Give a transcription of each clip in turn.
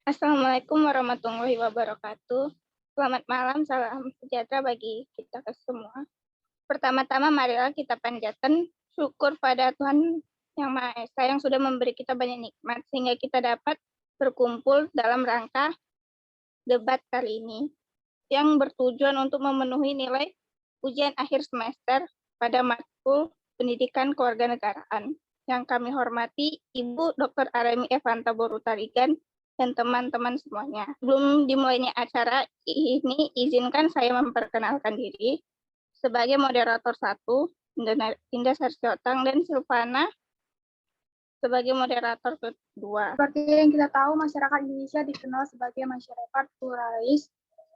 Assalamualaikum warahmatullahi wabarakatuh. Selamat malam, salam sejahtera bagi kita semua. Pertama-tama marilah kita panjatkan syukur pada Tuhan Yang Maha Esa yang sudah memberi kita banyak nikmat sehingga kita dapat berkumpul dalam rangka debat kali ini yang bertujuan untuk memenuhi nilai ujian akhir semester pada matkul Pendidikan Kewarganegaraan. Yang kami hormati Ibu Dr. Aremi Evanta Borutarigan dan teman-teman semuanya. Sebelum dimulainya acara ini, izinkan saya memperkenalkan diri sebagai moderator 1, Indah Sarsiotang, dan Silvana sebagai moderator kedua. Seperti yang kita tahu, masyarakat Indonesia dikenal sebagai masyarakat pluralis,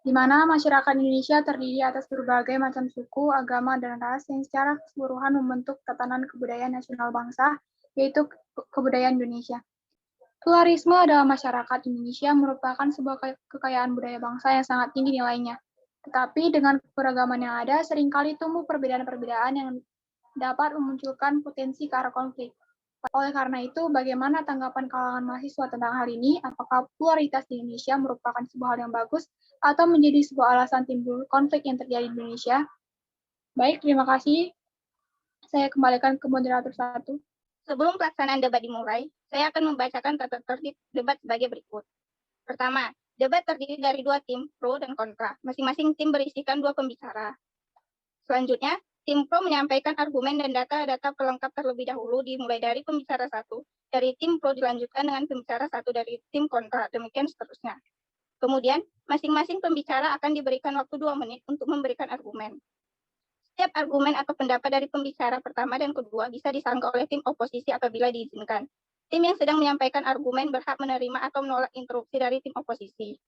di mana masyarakat Indonesia terdiri atas berbagai macam suku, agama, dan ras yang secara keseluruhan membentuk tatanan kebudayaan nasional bangsa, yaitu kebudayaan Indonesia. Pluralisme dalam masyarakat Indonesia merupakan sebuah kekayaan budaya bangsa yang sangat tinggi nilainya. Tetapi dengan keberagaman yang ada, seringkali tumbuh perbedaan-perbedaan yang dapat memunculkan potensi ke arah konflik. Oleh karena itu, bagaimana tanggapan kalangan mahasiswa tentang hal ini? Apakah pluralitas di Indonesia merupakan sebuah hal yang bagus atau menjadi sebuah alasan timbul konflik yang terjadi di Indonesia? Baik, terima kasih. Saya kembalikan ke moderator 1. Sebelum pelaksanaan debat dimulai, saya akan membacakan tata tertib debat sebagai berikut. Pertama, debat terdiri dari 2 tim, pro dan kontra. Masing-masing tim berisikan 2 pembicara. Selanjutnya, tim pro menyampaikan argumen dan data-data pelengkap terlebih dahulu dimulai dari pembicara 1. Dari tim pro dilanjutkan dengan pembicara 1 dari tim kontra, demikian seterusnya. Kemudian, masing-masing pembicara akan diberikan waktu 2 menit untuk memberikan argumen. Setiap argumen atau pendapat dari pembicara pertama dan kedua bisa disanggah oleh tim oposisi apabila diizinkan. Tim yang sedang menyampaikan argumen berhak menerima atau menolak interupsi dari tim oposisi.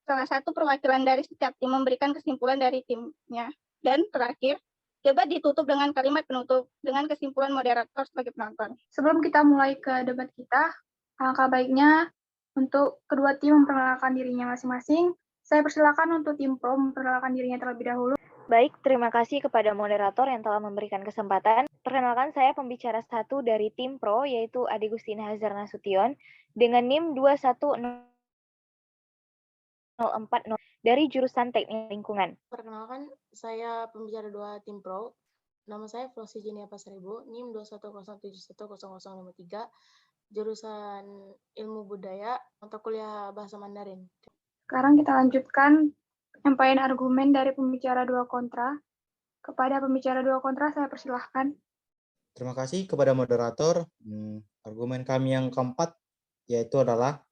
Salah satu perwakilan dari setiap tim memberikan kesimpulan dari timnya. Dan terakhir, debat ditutup dengan kalimat penutup dengan kesimpulan moderator sebagai penonton. Sebelum kita mulai ke debat kita, alangkah baiknya untuk kedua tim memperkenalkan dirinya masing-masing. Saya persilakan untuk tim pro memperkenalkan dirinya terlebih dahulu. Baik, terima kasih kepada moderator yang telah memberikan kesempatan. Perkenalkan, saya pembicara 1 dari tim pro, yaitu Ade Gustina Hazar Nasution, dengan NIM 2104040 dari jurusan Teknik Lingkungan. Perkenalkan, saya pembicara 2 tim pro. Nama saya Flosi Jinia Pasaribu, NIM 210710053, jurusan Ilmu Budaya, mata kuliah Bahasa Mandarin. Sekarang kita lanjutkan penyampaian argumen dari pembicara 2 kontra. Kepada pembicara 2 kontra, saya persilahkan. Terima kasih kepada moderator. Argumen kami yang keempat yaitu adalah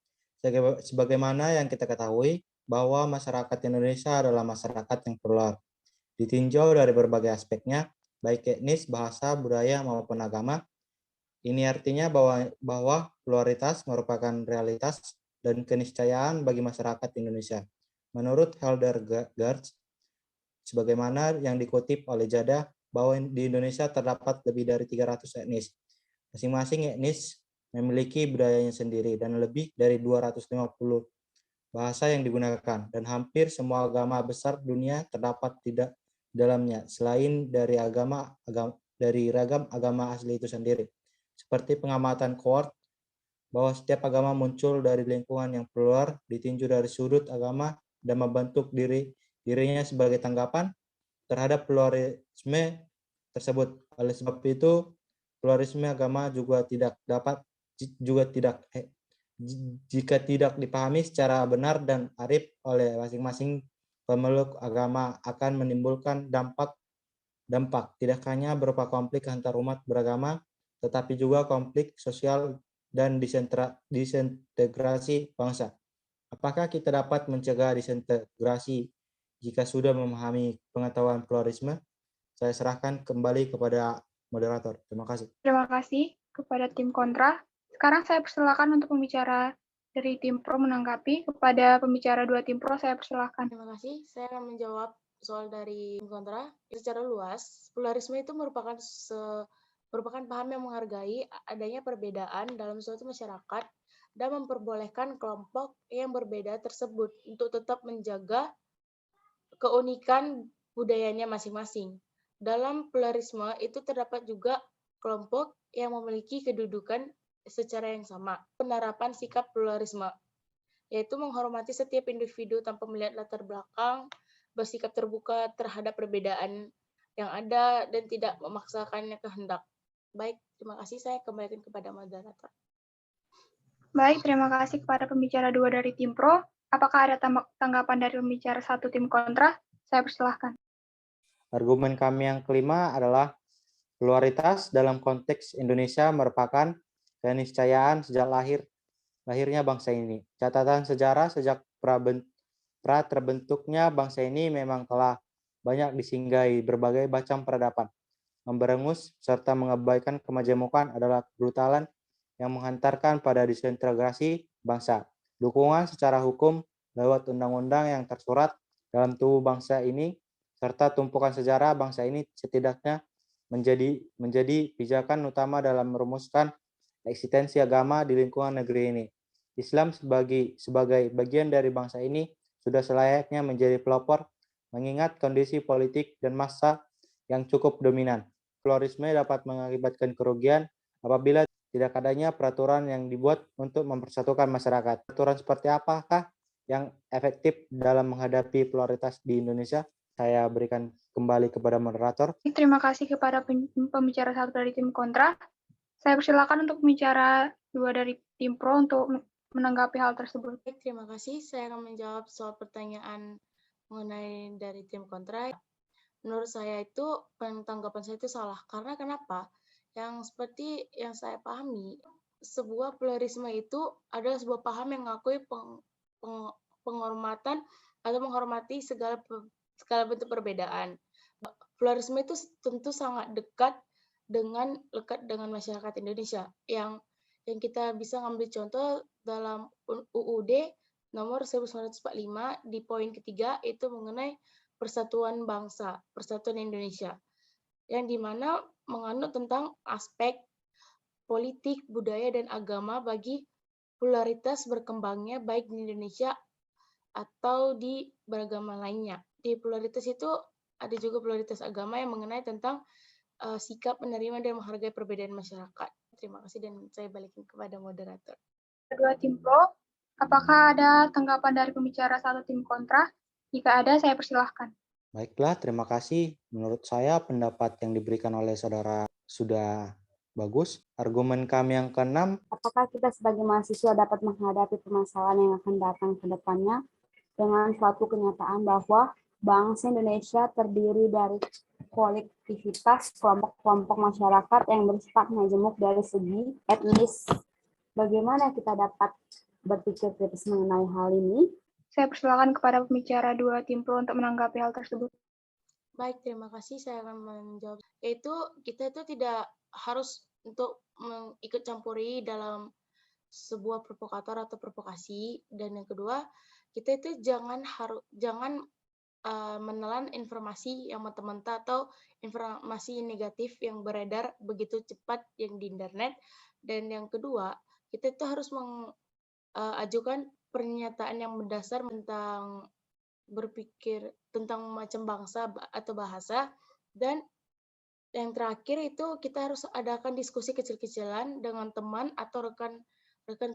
sebagaimana yang kita ketahui bahwa masyarakat Indonesia adalah masyarakat yang plural, ditinjau dari berbagai aspeknya, baik etnis, bahasa, budaya, maupun agama. Ini artinya bahwa pluralitas merupakan realitas dan keniscayaan bagi masyarakat Indonesia. Menurut Hildegard, sebagaimana yang dikutip oleh Jada, bahwa di Indonesia terdapat lebih dari 300 etnis. Masing-masing etnis memiliki budayanya sendiri dan lebih dari 250 bahasa yang digunakan, dan hampir semua agama besar dunia terdapat tidak dalamnya, selain dari ragam agama asli itu sendiri. Seperti pengamatan Court, bahwa setiap agama muncul dari lingkungan yang plural, ditinjau dari sudut agama, dan membentuk dirinya sebagai tanggapan terhadap pluralisme tersebut. Oleh sebab itu, pluralisme agama juga jika tidak dipahami secara benar dan arif oleh masing-masing pemeluk agama akan menimbulkan dampak tidak hanya berupa konflik antar umat beragama, tetapi juga konflik sosial dan disintegrasi bangsa. Apakah kita dapat mencegah disintegrasi jika sudah memahami pengetahuan pluralisme? Saya serahkan kembali kepada moderator. Terima kasih. Terima kasih kepada tim kontra. Sekarang saya persilakan untuk pembicara dari tim pro menanggapi. Kepada pembicara 2 tim pro, saya persilakan. Terima kasih. Saya akan menjawab soal dari tim kontra. Secara luas, pluralisme itu merupakan paham yang menghargai adanya perbedaan dalam suatu masyarakat dan memperbolehkan kelompok yang berbeda tersebut untuk tetap menjaga keunikan budayanya masing-masing. Dalam pluralisme itu terdapat juga kelompok yang memiliki kedudukan secara yang sama. Penerapan sikap pluralisme. yaitu menghormati setiap individu tanpa melihat latar belakang, bersikap terbuka terhadap perbedaan yang ada dan tidak memaksakannya kehendak. Baik, terima kasih. Saya kembalikan kepada moderator. Baik, terima kasih kepada pembicara 2 dari tim pro. Apakah ada tanggapan dari pembicara 1 tim kontra? Saya persilahkan. Argumen kami yang kelima adalah pluralitas dalam konteks Indonesia merupakan keniscayaan sejak lahirnya bangsa ini. Catatan sejarah sejak pra terbentuknya bangsa ini memang telah banyak disinggahi berbagai macam peradaban. Memberengus serta mengabaikan kemajemukan adalah kebrutalan yang menghantarkan pada disintegrasi bangsa. Dukungan secara hukum lewat undang-undang yang tersurat dalam tubuh bangsa ini serta tumpukan sejarah bangsa ini setidaknya menjadi pijakan utama dalam merumuskan eksistensi agama di lingkungan negeri ini. Islam sebagai bagian dari bangsa ini sudah selayaknya menjadi pelopor mengingat kondisi politik dan massa yang cukup dominan. Pluralisme dapat mengakibatkan kerugian apabila tidak adanya peraturan yang dibuat untuk mempersatukan masyarakat. Peraturan seperti apakah yang efektif dalam menghadapi pluralitas di Indonesia? Saya berikan kembali kepada moderator. Terima kasih kepada pembicara 1 dari tim kontra. Saya persilakan untuk pembicara 2 dari tim pro untuk menanggapi hal tersebut. Baik, terima kasih. Saya akan menjawab soal pertanyaan mengenai dari tim kontra. Menurut saya itu, tanggapan saya itu salah. Karena kenapa? Yang seperti yang saya pahami, sebuah pluralisme itu adalah sebuah paham yang mengakui penghormatan atau menghormati segala bentuk perbedaan. Pluralisme itu tentu sangat dekat dengan masyarakat Indonesia yang kita bisa ngambil contoh dalam UUD nomor 1945 di poin ketiga itu mengenai persatuan bangsa, persatuan Indonesia, yang dimana menganut tentang aspek politik, budaya, dan agama bagi pluralitas berkembangnya baik di Indonesia atau di beragama lainnya. Di pluralitas itu ada juga pluralitas agama yang mengenai tentang sikap menerima dan menghargai perbedaan masyarakat. Terima kasih dan saya balikin kepada moderator. Kedua tim pro, apakah ada tanggapan dari pembicara 1 tim kontra? Jika ada, saya persilahkan. Baiklah, terima kasih. Menurut saya pendapat yang diberikan oleh saudara sudah bagus. Argumen kami yang keenam, apakah kita sebagai mahasiswa dapat menghadapi permasalahan yang akan datang ke depannya dengan suatu kenyataan bahwa bangsa Indonesia terdiri dari kolektivitas kelompok-kelompok masyarakat yang bersifat majemuk dari segi etnis. Bagaimana kita dapat berpikir kritis mengenai hal ini? Saya persilakan kepada pembicara 2 tim pro untuk menanggapi hal tersebut. Baik, terima kasih. Saya akan menjawab. Yaitu kita itu tidak harus untuk ikut campuri dalam sebuah provokator atau provokasi. Dan yang kedua, kita itu jangan menelan informasi yang mentah-mentah atau informasi negatif yang beredar begitu cepat yang di internet. Dan yang kedua, kita itu harus mengajukan pernyataan yang mendasar tentang berpikir tentang macam bangsa atau bahasa. Dan yang terakhir itu kita harus adakan diskusi kecil-kecilan dengan teman atau rekan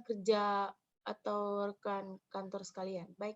kerja atau rekan kantor sekalian. Baik,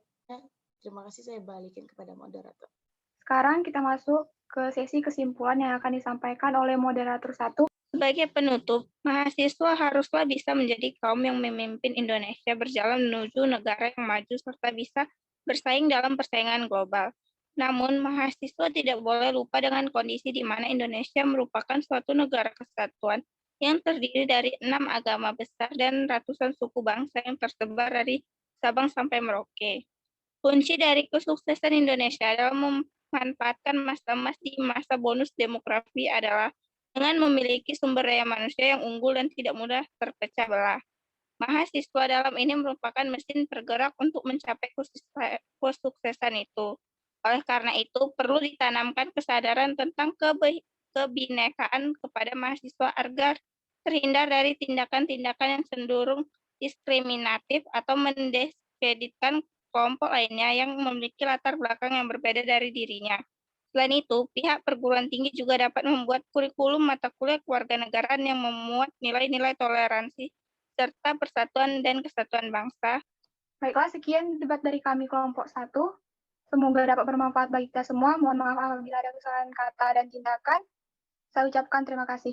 terima kasih, saya balikin kepada moderator. Sekarang kita masuk ke sesi kesimpulan yang akan disampaikan oleh moderator 1. Sebagai penutup, mahasiswa haruslah bisa menjadi kaum yang memimpin Indonesia berjalan menuju negara yang maju serta bisa bersaing dalam persaingan global. Namun, mahasiswa tidak boleh lupa dengan kondisi di mana Indonesia merupakan suatu negara kesatuan yang terdiri dari 6 agama besar dan ratusan suku bangsa yang tersebar dari Sabang sampai Merauke. Kunci dari kesuksesan Indonesia dalam memanfaatkan masa emas di masa bonus demografi adalah dengan memiliki sumber daya manusia yang unggul dan tidak mudah terpecah belah. Mahasiswa dalam ini merupakan mesin tergerak untuk mencapai kesuksesan itu. Oleh karena itu, perlu ditanamkan kesadaran tentang kebinekaan kepada mahasiswa agar terhindar dari tindakan-tindakan yang cenderung diskriminatif atau mendiskreditkan kelompok lainnya yang memiliki latar belakang yang berbeda dari dirinya. Selain itu, pihak perguruan tinggi juga dapat membuat kurikulum mata kuliah kewarganegaraan yang memuat nilai-nilai toleransi serta persatuan dan kesatuan bangsa, Baiklah, sekian debat dari kami kelompok 1. Semoga dapat bermanfaat bagi kita semua. Mohon maaf apabila ada kesalahan kata dan tindakan. Saya ucapkan terima kasih.